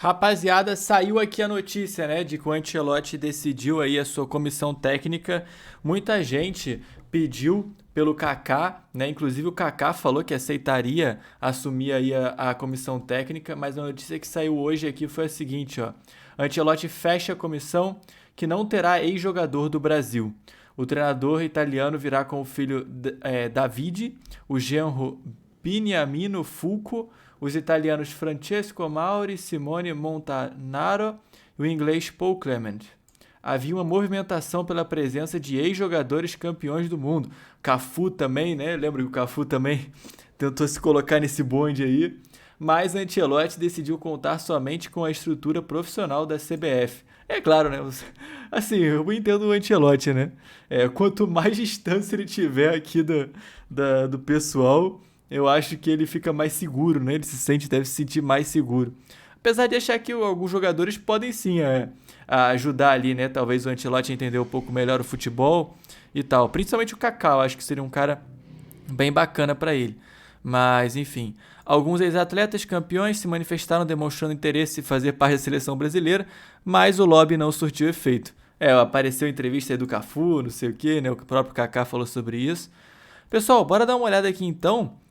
Rapaziada, saiu aqui a notícia, né, de que o Ancelotti decidiu aí a sua comissão técnica. Muita gente pediu pelo Kaká, né? Inclusive o Kaká falou que aceitaria assumir aí a comissão técnica, mas a notícia que saiu hoje aqui foi a seguinte, ó. Ancelotti fecha a comissão que não terá ex-jogador do Brasil. O treinador italiano virá com o filho Davide, o genro Beniamino Fulco, os italianos Francesco Mauri, Simone Montanaro e o inglês Paul Clement. Havia uma movimentação pela presença de ex-jogadores campeões do mundo. Cafu também, né? Lembra que o Cafu também tentou se colocar nesse bonde aí. Mas Ancelotti decidiu contar somente com a estrutura profissional da CBF. É claro, né? Assim, eu entendo o Ancelotti, né? Quanto mais distância ele tiver aqui do pessoal, eu acho que ele fica mais seguro, né? Ele deve se sentir mais seguro. Apesar de achar que alguns jogadores podem sim ajudar ali, né? Talvez o Ancelotti entender um pouco melhor o futebol e tal. Principalmente o Kaká, eu acho que seria um cara bem bacana para ele. Mas, enfim, alguns ex-atletas campeões se manifestaram demonstrando interesse em fazer parte da seleção brasileira, mas o lobby não surtiu efeito. Apareceu entrevista aí do Cafu, não sei o que, né? O próprio Kaká falou sobre isso. Pessoal, bora dar uma olhada aqui então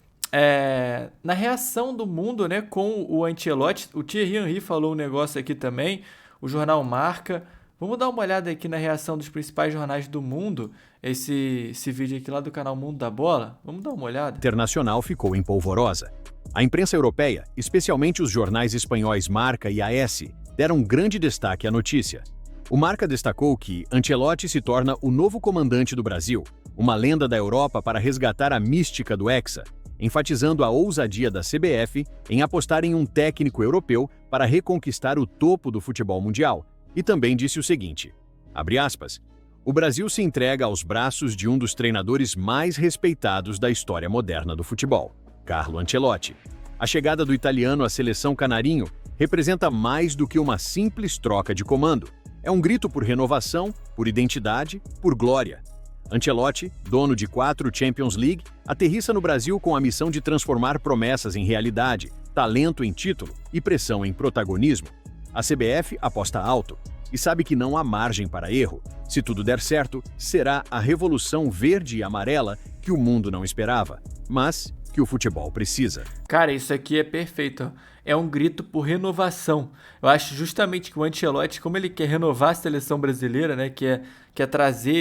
na reação do mundo, né, com o Ancelotti. O Thierry Henry falou um negócio aqui também, o jornal Marca. Vamos dar uma olhada aqui na reação dos principais jornais do mundo, esse vídeo aqui lá do canal Mundo da Bola. Vamos dar uma olhada. Internacional ficou em polvorosa. A imprensa europeia, especialmente os jornais espanhóis Marca e AS, deram grande destaque à notícia. O Marca destacou que Ancelotti se torna o novo comandante do Brasil, uma lenda da Europa para resgatar a mística do Hexa, enfatizando a ousadia da CBF em apostar em um técnico europeu para reconquistar o topo do futebol mundial. E também disse o seguinte, abre aspas, o Brasil se entrega aos braços de um dos treinadores mais respeitados da história moderna do futebol, Carlo Ancelotti. A chegada do italiano à seleção canarinho representa mais do que uma simples troca de comando. É um grito por renovação, por identidade, por glória. Ancelotti, dono de 4 Champions League, aterrissa no Brasil com a missão de transformar promessas em realidade, talento em título e pressão em protagonismo. A CBF aposta alto e sabe que não há margem para erro. Se tudo der certo, será a revolução verde e amarela que o mundo não esperava, mas que o futebol precisa. Cara, isso aqui é perfeito. É um grito por renovação. Eu acho justamente que o Ancelotti, como ele quer renovar a seleção brasileira, né, quer trazer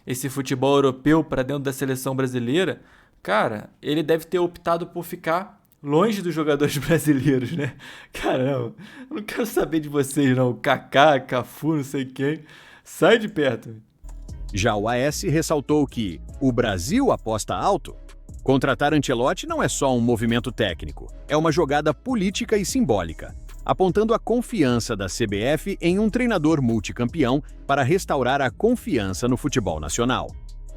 esse futebol europeu para dentro da seleção brasileira, cara, ele deve ter optado por ficar longe dos jogadores brasileiros, né? Caramba, eu não quero saber de vocês não, Kaká, Cafu, não sei quem, sai de perto. Já o AS ressaltou que o Brasil aposta alto. Contratar Ancelotti não é só um movimento técnico, é uma jogada política e simbólica, apontando a confiança da CBF em um treinador multicampeão para restaurar a confiança no futebol nacional.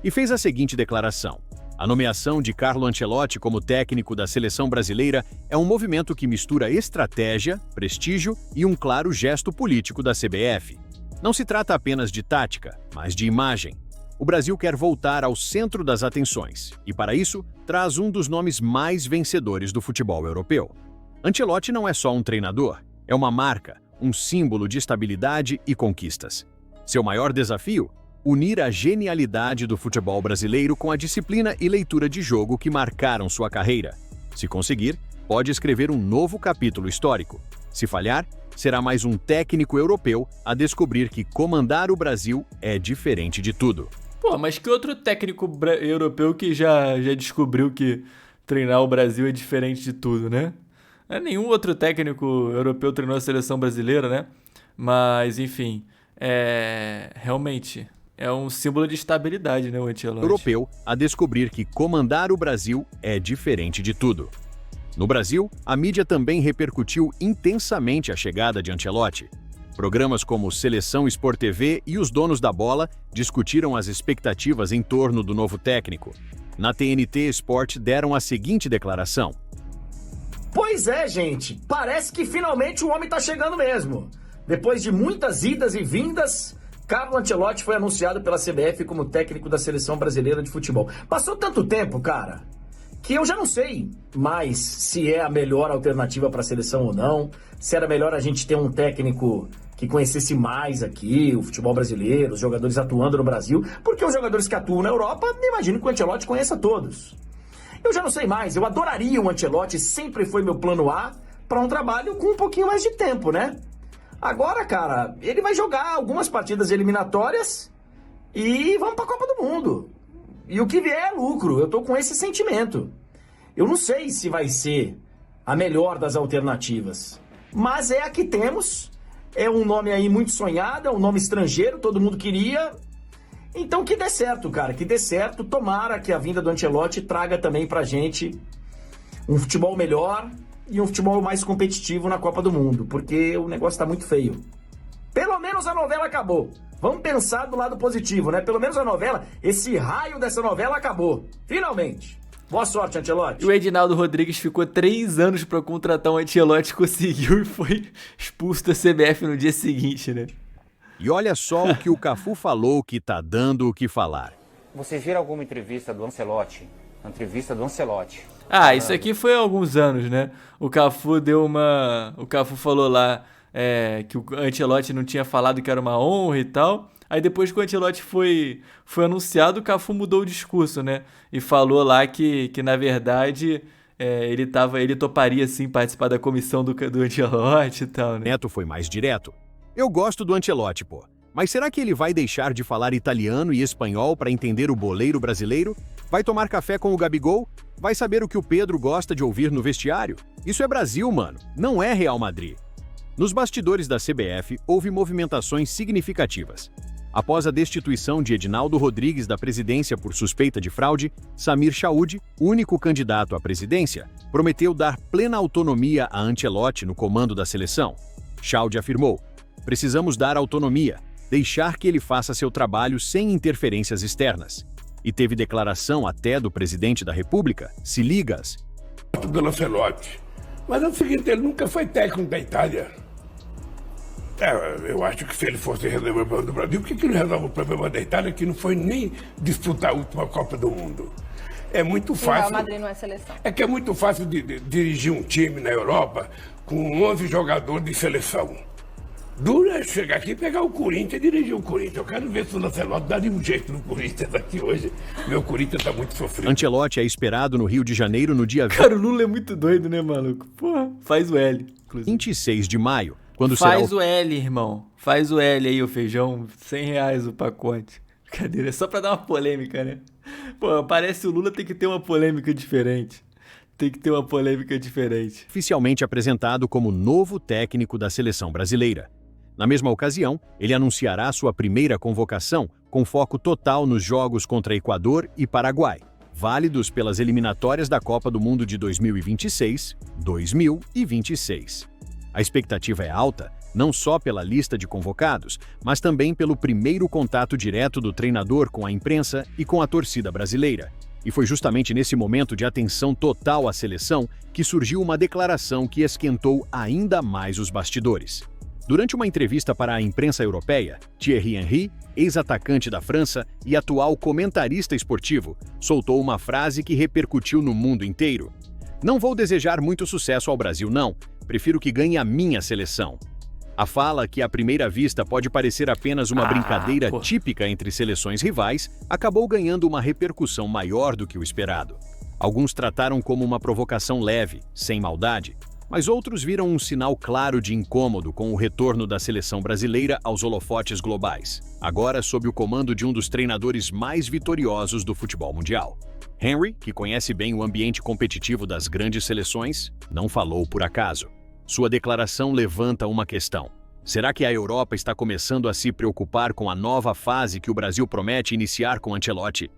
E fez a seguinte declaração: a nomeação de Carlo Ancelotti como técnico da seleção brasileira é um movimento que mistura estratégia, prestígio e um claro gesto político da CBF. Não se trata apenas de tática, mas de imagem. O Brasil quer voltar ao centro das atenções e, para isso, traz um dos nomes mais vencedores do futebol europeu. Ancelotti não é só um treinador, é uma marca, um símbolo de estabilidade e conquistas. Seu maior desafio? Unir a genialidade do futebol brasileiro com a disciplina e leitura de jogo que marcaram sua carreira. Se conseguir, pode escrever um novo capítulo histórico. Se falhar, será mais um técnico europeu a descobrir que comandar o Brasil é diferente de tudo. Pô, mas que outro técnico europeu que já descobriu que treinar o Brasil é diferente de tudo, né? Nenhum outro técnico europeu treinou a seleção brasileira, né? Mas, enfim, realmente é um símbolo de estabilidade, né, o Ancelotti? Europeu a descobrir que comandar o Brasil é diferente de tudo. No Brasil, a mídia também repercutiu intensamente a chegada de Ancelotti. Programas como Seleção Sport TV e Os Donos da Bola discutiram as expectativas em torno do novo técnico. Na TNT Sport deram a seguinte declaração: pois é, gente, parece que finalmente o homem tá chegando mesmo. Depois de muitas idas e vindas, Carlo Ancelotti foi anunciado pela CBF como técnico da Seleção Brasileira de Futebol. Passou tanto tempo, cara, que eu já não sei mais se é a melhor alternativa para a seleção ou não, se era melhor a gente ter um técnico que conhecesse mais aqui o futebol brasileiro, os jogadores atuando no Brasil, porque os jogadores que atuam na Europa, imagino que o Ancelotti conheça todos. Eu já não sei mais, eu adoraria o Ancelotti, sempre foi meu plano A, para um trabalho com um pouquinho mais de tempo, né? Agora, cara, ele vai jogar algumas partidas eliminatórias e vamos para a Copa do Mundo. E o que vier é lucro, eu tô com esse sentimento. Eu não sei se vai ser a melhor das alternativas, mas é a que temos. É um nome aí muito sonhado, é um nome estrangeiro, todo mundo queria. Então que dê certo, cara, que dê certo. Tomara que a vinda do Ancelotti traga também pra gente um futebol melhor e um futebol mais competitivo na Copa do Mundo, porque o negócio tá muito feio. Pelo menos a novela acabou. Vamos pensar do lado positivo, né? Pelo menos a novela, esse raio dessa novela acabou. Finalmente. Boa sorte, Ancelotti. E o Edinaldo Rodrigues ficou 3 anos pra contratar um Ancelotti, conseguiu e foi expulso da CBF no dia seguinte, né? E olha só o que o Cafu falou que tá dando o que falar. Vocês viram alguma entrevista do Ancelotti? Entrevista do Ancelotti. Ah, isso aqui foi há alguns anos, né? O Cafu falou lá que o Ancelotti não tinha falado que era uma honra e tal. Aí depois que o Ancelotti foi anunciado, o Cafu mudou o discurso, né? E falou lá que na verdade, ele toparia sim participar da comissão do Ancelotti e tal, né? Neto foi mais direto. Eu gosto do Ancelotti, pô. Mas será que ele vai deixar de falar italiano e espanhol para entender o boleiro brasileiro? Vai tomar café com o Gabigol? Vai saber o que o Pedro gosta de ouvir no vestiário? Isso é Brasil, mano. Não é Real Madrid. Nos bastidores da CBF, houve movimentações significativas. Após a destituição de Edinaldo Rodrigues da presidência por suspeita de fraude, Samir Chaoud, único candidato à presidência, prometeu dar plena autonomia a Ancelotti no comando da seleção. Chaoud afirmou: "Precisamos dar autonomia, deixar que ele faça seu trabalho sem interferências externas." E teve declaração até do presidente da República, se ligas. Do Ancelotti. Mas é o seguinte, ele nunca foi técnico da Itália. Eu acho que se ele fosse resolver o problema do Brasil, por que ele resolve o problema da Itália, que não foi nem disputar a última Copa do Mundo? É muito fácil. O Real Madrid não é seleção. É que é muito fácil de dirigir um time na Europa com 11 jogadores de seleção. Duro é chegar aqui e pegar o Corinthians e dirigir o Corinthians. Eu quero ver se o Ancelotti daria um jeito no Corinthians aqui hoje. Meu Corinthians tá muito sofrido. Ancelotti é esperado no Rio de Janeiro no dia Cara, o Lula é muito doido, né, maluco? Porra, faz o L, inclusive. 26 de maio, quando Faz o L, irmão. Faz o L aí, o feijão. R$100 o pacote. Brincadeira, é só pra dar uma polêmica, né? Pô, parece o Lula tem que ter uma polêmica diferente. Tem que ter uma polêmica diferente. Oficialmente apresentado como novo técnico da seleção brasileira. Na mesma ocasião, ele anunciará sua primeira convocação, com foco total nos jogos contra Equador e Paraguai, válidos pelas eliminatórias da Copa do Mundo de 2026. A expectativa é alta, não só pela lista de convocados, mas também pelo primeiro contato direto do treinador com a imprensa e com a torcida brasileira. E foi justamente nesse momento de atenção total à seleção que surgiu uma declaração que esquentou ainda mais os bastidores. Durante uma entrevista para a imprensa europeia, Thierry Henry, ex-atacante da França e atual comentarista esportivo, soltou uma frase que repercutiu no mundo inteiro. "Não vou desejar muito sucesso ao Brasil, não. Prefiro que ganhe a minha seleção." A fala, que à primeira vista pode parecer apenas uma brincadeira típica entre seleções rivais, acabou ganhando uma repercussão maior do que o esperado. Alguns trataram como uma provocação leve, sem maldade, mas outros viram um sinal claro de incômodo com o retorno da seleção brasileira aos holofotes globais, agora sob o comando de um dos treinadores mais vitoriosos do futebol mundial. Henry, que conhece bem o ambiente competitivo das grandes seleções, não falou por acaso. Sua declaração levanta uma questão. Será que a Europa está começando a se preocupar com a nova fase que o Brasil promete iniciar com Ancelotti?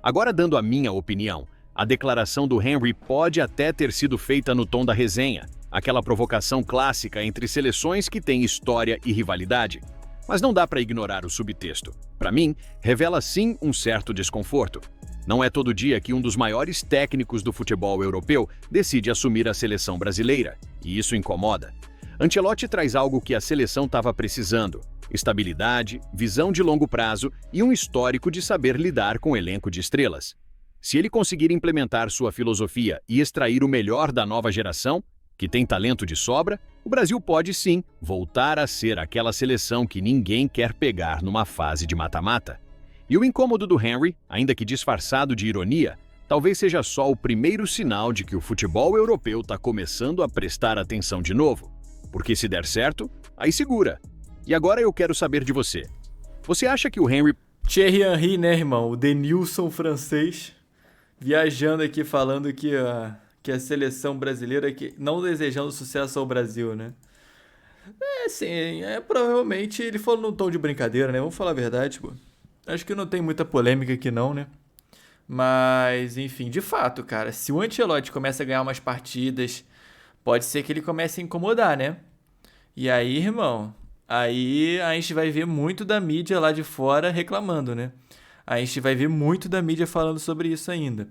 Agora, dando a minha opinião, a declaração do Henry pode até ter sido feita no tom da resenha, aquela provocação clássica entre seleções que têm história e rivalidade. Mas não dá para ignorar o subtexto. Para mim, revela sim um certo desconforto. Não é todo dia que um dos maiores técnicos do futebol europeu decide assumir a seleção brasileira, e isso incomoda. Ancelotti traz algo que a seleção estava precisando: estabilidade, visão de longo prazo e um histórico de saber lidar com o elenco de estrelas. Se ele conseguir implementar sua filosofia e extrair o melhor da nova geração, que tem talento de sobra, o Brasil pode sim voltar a ser aquela seleção que ninguém quer pegar numa fase de mata-mata. E o incômodo do Henry, ainda que disfarçado de ironia, talvez seja só o primeiro sinal de que o futebol europeu está começando a prestar atenção de novo. Porque se der certo, aí segura. E agora eu quero saber de você. Você acha que o Henry... Thierry Henry, né, irmão? O Denilson francês, viajando aqui falando que a seleção brasileira, que não desejando sucesso ao Brasil, né? Assim, provavelmente ele falou num tom de brincadeira, né? Vamos falar a verdade, pô. Acho que não tem muita polêmica aqui não, né? Mas, enfim, de fato, cara, se o Ancelotti começa a ganhar umas partidas, pode ser que ele comece a incomodar, né? E aí, irmão, aí a gente vai ver muito da mídia lá de fora reclamando, né? A gente vai ver muito da mídia falando sobre isso ainda.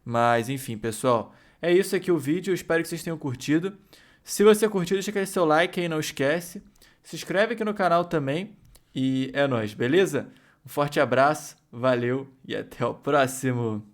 Mas, enfim, pessoal, é isso aqui o vídeo. Eu espero que vocês tenham curtido. Se você curtiu, deixa aquele seu like aí, não esquece. Se inscreve aqui no canal também. E é nóis, beleza? Um forte abraço, valeu e até o próximo.